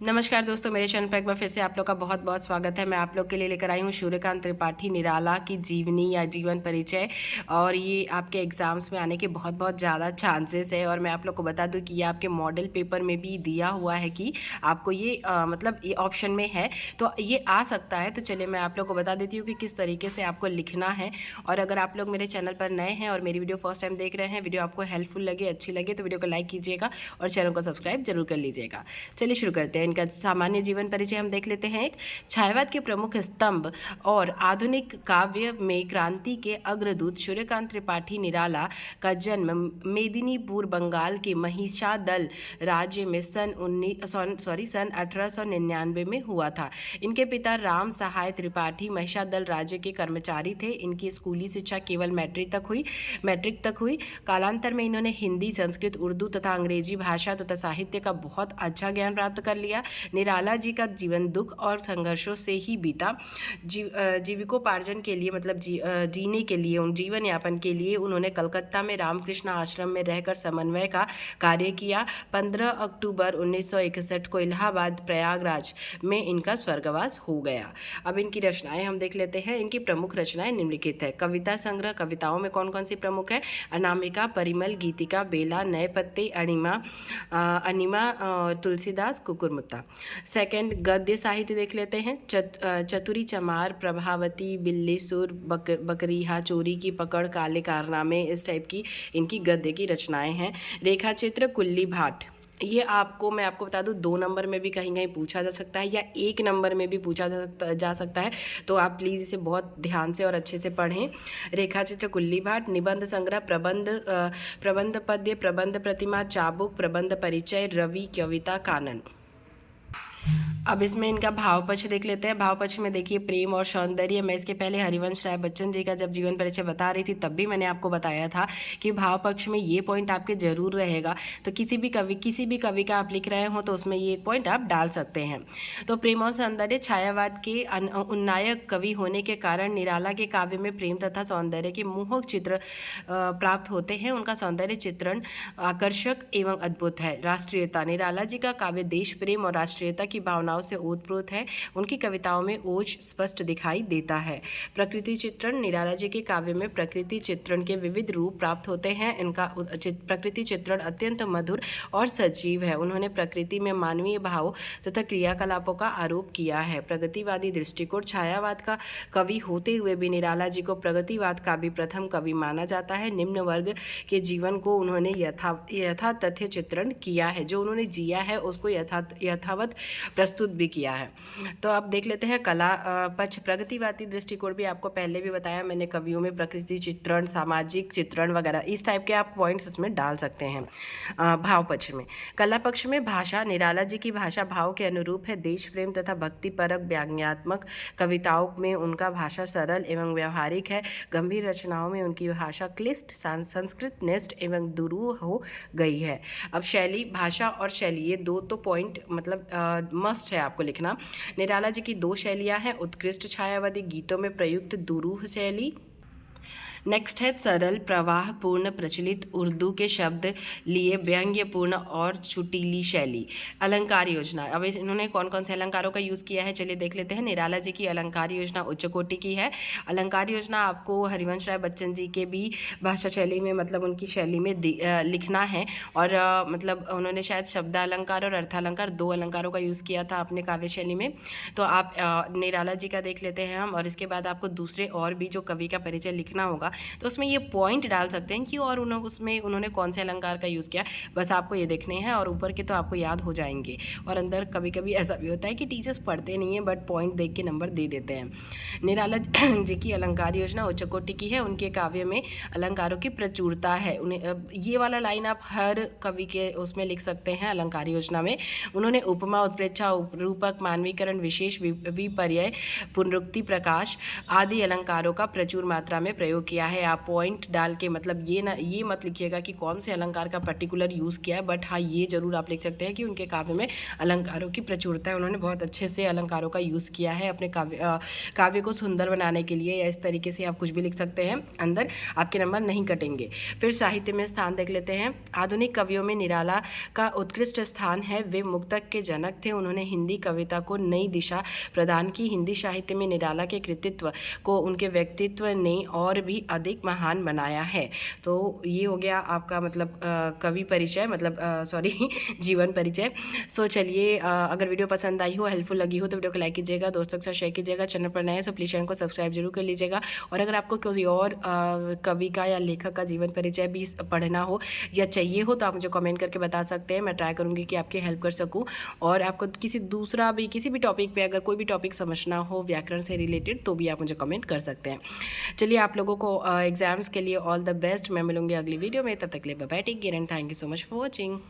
नमस्कार दोस्तों, मेरे चैनल पर एक बार फिर से आप लोग का बहुत बहुत स्वागत है। मैं आप लोग के लिए लेकर आई हूँ सूर्यकांत त्रिपाठी निराला की जीवनी या जीवन परिचय। और ये आपके एग्जाम्स में आने के बहुत बहुत ज़्यादा चांसेस है। और मैं आप लोग को बता दूँ कि ये आपके मॉडल पेपर में भी दिया हुआ है कि आपको ये मतलब ये ऑप्शन में है, तो ये आ सकता है। तो चलिए मैं आप लोग को बता देती हूँ कि किस तरीके से आपको लिखना है। और अगर आप लोग मेरे चैनल पर नए हैं और मेरी वीडियो फर्स्ट टाइम देख रहे हैं, वीडियो आपको हेल्पफुल लगे, अच्छी लगे तो वीडियो को लाइक कीजिएगा और चैनल को सब्सक्राइब जरूर कर लीजिएगा। चलिए शुरू करते हैं। इनका सामान्य जीवन परिचय हम देख लेते हैं। एक छायावाद के प्रमुख स्तंभ और आधुनिक काव्य में क्रांति के अग्रदूत सूर्यकांत त्रिपाठी निराला का जन्म मेदिनीपुर बंगाल के महिषादल राज्य में सन 1899 में हुआ था। इनके पिता राम सहाय त्रिपाठी महिषादल राज्य के कर्मचारी थे। इनकी स्कूली शिक्षा केवल मैट्रिक तक हुई। कालांतर में इन्होंने हिंदी, संस्कृत, उर्दू तथा अंग्रेजी भाषा तथा साहित्य का बहुत अच्छा ज्ञान प्राप्त कर लिया। निराला जी का जीवन दुख और संघर्षों से ही बीता। जीविकोपार्जन के लिए मतलब जीने के लिए जीवन यापन के लिए उन्होंने कलकत्ता में रामकृष्ण आश्रम में रहकर समन्वय का कार्य किया। 15 अक्टूबर 1961 को इलाहाबाद प्रयागराज में इनका स्वर्गवास हो गया। अब इनकी रचनाएं हम देख लेते हैं। इनकी प्रमुख रचनाएं निम्नलिखित है। कविता संग्रह, कविताओं में कौन कौन सी प्रमुख है? अनामिका, परिमल, गीतिका, बेला, नए पत्ते, अनिमा, तुलसीदास, कुकुरमुत्ता। सेकंड, गद्य साहित्य देख लेते हैं। चतुरी चमार, प्रभावती, बिल्ली सुर, बकरीहा, चोरी की पकड़, काले कारनामे, इस टाइप की इनकी गद्य की रचनाएं हैं। रेखा चित्र, कुल्ली भाट, ये मैं आपको बता दूं 2 नंबर में भी कहीं कहीं पूछा जा सकता है या 1 नंबर में भी पूछा जा सकता है। तो आप प्लीज़ इसे बहुत ध्यान से और अच्छे से पढ़ें। रेखा चित्र, कुल्ली भाट। निबंध संग्रह, प्रबंध पद्य, प्रबंध प्रतिमा, चाबुक, प्रबंध परिचय, रवि, कविता, कानन। अब इसमें इनका भाव पक्ष देख लेते हैं। भाव पक्ष में देखिए प्रेम और सौंदर्य। मैं इसके पहले हरिवंश राय बच्चन जी का जब जीवन परिचय बता रही थी तब भी मैंने आपको बताया था कि भाव पक्ष में ये पॉइंट आपके जरूर रहेगा। तो किसी भी कवि का आप लिख रहे हो तो उसमें ये पॉइंट आप डाल सकते हैं। तो प्रेम और सौंदर्य, छायावाद के उन्नायक कवि होने के कारण निराला के काव्य में प्रेम तथा सौंदर्य के मोहक चित्र प्राप्त होते हैं। उनका सौंदर्य चित्रण आकर्षक एवं अद्भुत है। राष्ट्रीयता, निराला जी का काव्य देश प्रेम और राष्ट्रीयता की भावनाओं से ओतप्रोत है। उनकी कविताओं में ओज स्पष्ट दिखाई देता है। प्रकृति चित्रण, निराला जी के काव्य में प्रकृति चित्रण के विविध रूप प्राप्त होते हैं। इनका प्रकृति चित्रण अत्यंत मधुर और सजीव है। उन्होंने प्रकृति में मानवीय भावों तथा क्रियाकलापों का आरोप किया है। प्रगतिवादी दृष्टिकोण, छायावाद का कवि होते हुए भी निराला जी को प्रगतिवाद का भी प्रथम कवि माना जाता है। निम्न वर्ग के जीवन को उन्होंने यथा तथ्य चित्रण किया है। जो उन्होंने जिया है उसको यथावत प्रस्तुत भी किया है। तो अब देख लेते हैं कला पक्ष। प्रगतिवादी दृष्टिकोण भी आपको पहले भी बताया मैंने, कवियों में प्रकृति चित्रण, सामाजिक चित्रण वगैरह इस टाइप के आप पॉइंट्स इसमें डाल सकते हैं। भाव पक्ष में, कला पक्ष में भाषा, निराला जी की भाषा भाव के अनुरूप है। देश प्रेम तथा भक्तिपरक व्यंग्यात्मक कविताओं में उनका भाषा सरल एवं व्यवहारिक है। गंभीर रचनाओं में उनकी भाषा क्लिष्ट, संस्कृत निष्ठ एवं दुरूह हो गई है। अब शैली, भाषा और शैली, ये 2 तो पॉइंट मतलब मस्ट है आपको लिखना। निराला जी की 2 शैलियां हैं। उत्कृष्ट छायावादी गीतों में प्रयुक्त दुरूह शैली। नेक्स्ट है सरल, प्रवाह पूर्ण, प्रचलित उर्दू के शब्द लिए व्यंग्यपूर्ण और चुटीली शैली। अलंकार योजना, अब इन्होंने कौन कौन से अलंकारों का यूज़ किया है चलिए देख लेते हैं। निराला जी की अलंकार योजना उच्च कोटि की है। अलंकार योजना आपको हरिवंश राय बच्चन जी के भी भाषा शैली में मतलब उनकी शैली में लिखना है। और मतलब उन्होंने शायद शब्दालंकार और अर्थालंकार 2 अलंकारों का यूज़ किया था अपने काव्य शैली में। तो आप निराला जी का देख लेते हैं हम, और इसके बाद आपको दूसरे और भी जो कवि का परिचय लिखना होगा तो उसमें ये पॉइंट डाल सकते हैं कि और उन्होंने कौन से अलंकार का यूज़ किया। बस आपको ये देखने हैं और ऊपर के तो आपको याद हो जाएंगे। और अंदर कभी कभी ऐसा भी होता है कि टीचर्स पढ़ते नहीं हैं बट पॉइंट देख के नंबर दे देते हैं। निराला जी की अलंकार योजना उच्च कोटि की है। उनके काव्य में अलंकारों की प्रचुरता है। उन्हें ये वाला लाइन आप हर कवि के उसमें लिख सकते हैं। अलंकार योजना में उन्होंने उपमा, उत्प्रेक्षा, रूपक, मानवीकरण, विशेष, विपर्यय, पुनरुक्ति, प्रकाश आदि अलंकारों का प्रचुर मात्रा में प्रयोग किया किया है, आप पॉइंट डाल के मतलब ये मत लिखिएगा कि कौन से अलंकार का पर्टिकुलर यूज़ किया है, बट हाँ ये ज़रूर आप लिख सकते हैं कि उनके काव्य में अलंकारों की प्रचुरता है, उन्होंने बहुत अच्छे से अलंकारों का यूज़ किया है अपने काव्य को सुंदर बनाने के लिए, या इस तरीके से आप कुछ भी लिख सकते हैं, अंदर आपके नंबर नहीं कटेंगे। फिर साहित्य में स्थान देख लेते हैं। आधुनिक कवियों में निराला का उत्कृष्ट स्थान है, वे मुक्तक के जनक थे, उन्होंने हिंदी कविता को नई दिशा प्रदान की। हिंदी साहित्य में निराला के कृतित्व को उनके व्यक्तित्व ने और भी अधिक महान बनाया है। तो ये हो गया आपका मतलब कवि परिचय, मतलब सॉरी जीवन परिचय। सो चलिए, अगर वीडियो पसंद आई हो, हेल्पफुल लगी हो तो वीडियो को लाइक कीजिएगा, दोस्तों के साथ शेयर कीजिएगा, चैनल पर नए हैं सो प्लीज़ चैनल को सब्सक्राइब जरूर कर लीजिएगा। और अगर आपको कोई और कवि का या लेखक का जीवन परिचय भी पढ़ना हो या चाहिए हो तो आप मुझे कमेंट करके बता सकते हैं, मैं ट्राई करूँगी कि आपकी हेल्प कर सकूँ। और आपको किसी भी टॉपिक पे अगर कोई भी टॉपिक समझना हो व्याकरण से रिलेटेड तो भी आप मुझे कमेंट कर सकते हैं। चलिए, आप लोगों को एग्जाम्स के लिए ऑल द बेस्ट। मैं मिलूंगी अगली वीडियो में, तब तक के लिए bye bye, take care and thank you so much for watching.